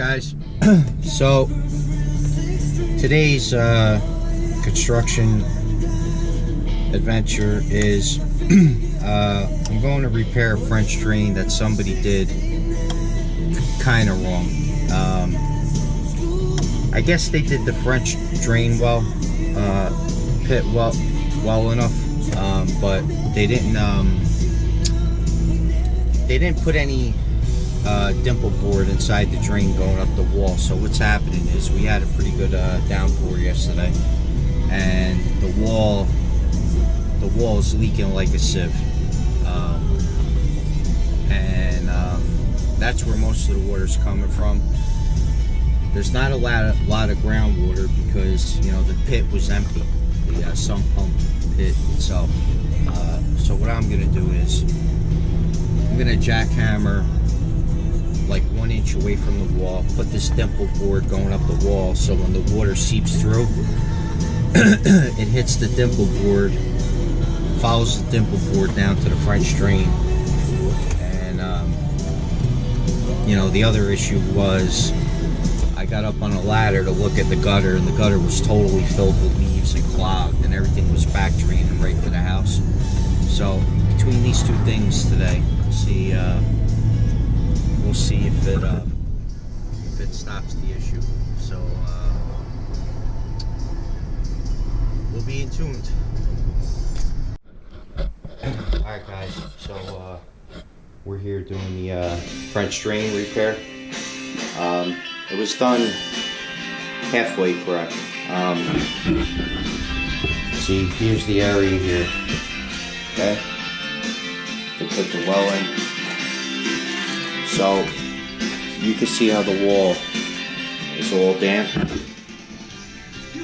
guys, so today's construction adventure is I'm going to repair a French drain that somebody did kind of wrong. I guess they did the French drain pit well enough, but they didn't put any dimple board inside the drain going up the wall. So what's happening is we had a pretty good downpour yesterday, and the wall is leaking like a sieve, and that's where most of the water's coming from. There's not a lot of groundwater because, you know, the pit was empty, the sump pump pit itself. So what I'm gonna do is I'm gonna jackhammer like 1 inch away from the wall, put this dimple board going up the wall, so when the water seeps through, it hits the dimple board, follows the dimple board down to the French drain. And you know, the other issue was I got up on a ladder to look at the gutter, and the gutter was totally filled with leaves and clogged, and everything was back draining right to the house. So between these two things today, we'll see if it stops the issue. So we'll be in tuned. Alright guys, so we're here doing the French drain repair. It was done halfway correct. See, here's the area here. Okay, to put the well in. So you can see how the wall is all damp.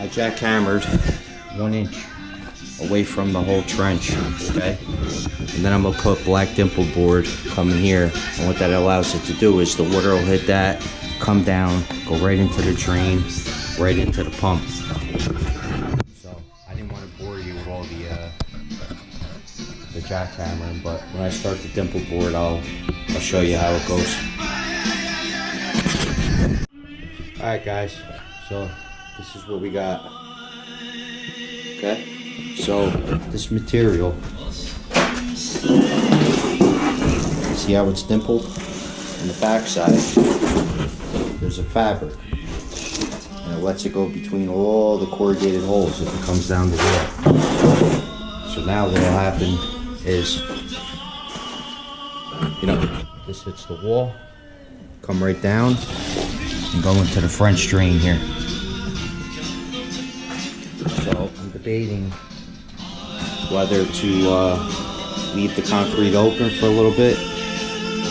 I jackhammered 1 inch away from the whole trench, okay? And then I'm gonna put black dimple board coming here, and what that allows it to do is the water will hit that, come down, go right into the drain, right into the pump. So I didn't want to bore you with all the jackhammering, but when I start the dimple board, I'll show you how it goes. Alright guys, so this is what we got. Okay, so this material, see how it's dimpled? On the back side, there's a fabric, and it lets it go between all the corrugated holes if it comes down the wall. So now what will happen is, you know, this hits the wall, come right down, and go into the French drain here. So I'm debating whether to leave the concrete open for a little bit,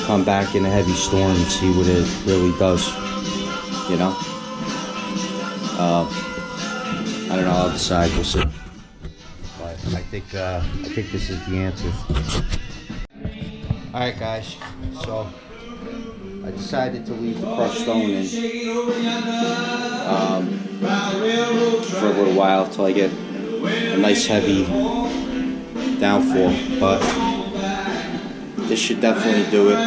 come back in a heavy storm and see what it really does, you know. I don't know, I'll decide, we'll see. But I think this is the answer. Alright guys, so I decided to leave the crushed stone in for a little while till I get a nice heavy downfall, but this should definitely do it.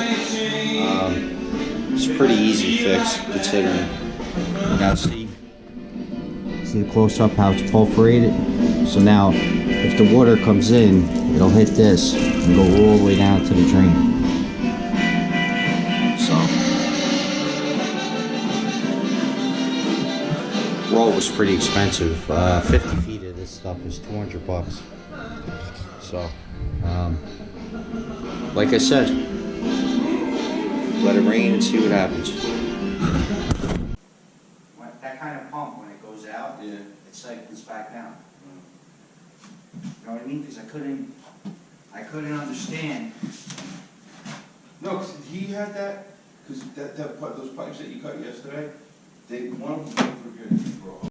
It's a pretty easy fix considering. You guys see the close up how it's perforated. So now if the water comes in, it'll hit this and go all the way down to the drain. So roll was pretty expensive. 50 feet of this stuff is $200. So like I said, let it rain and see what happens. That kind of pump, when it goes out, yeah, it cycles back down. You know what I mean? Because I couldn't understand. No, because he had that, because those pipes that you cut yesterday, one of them broke.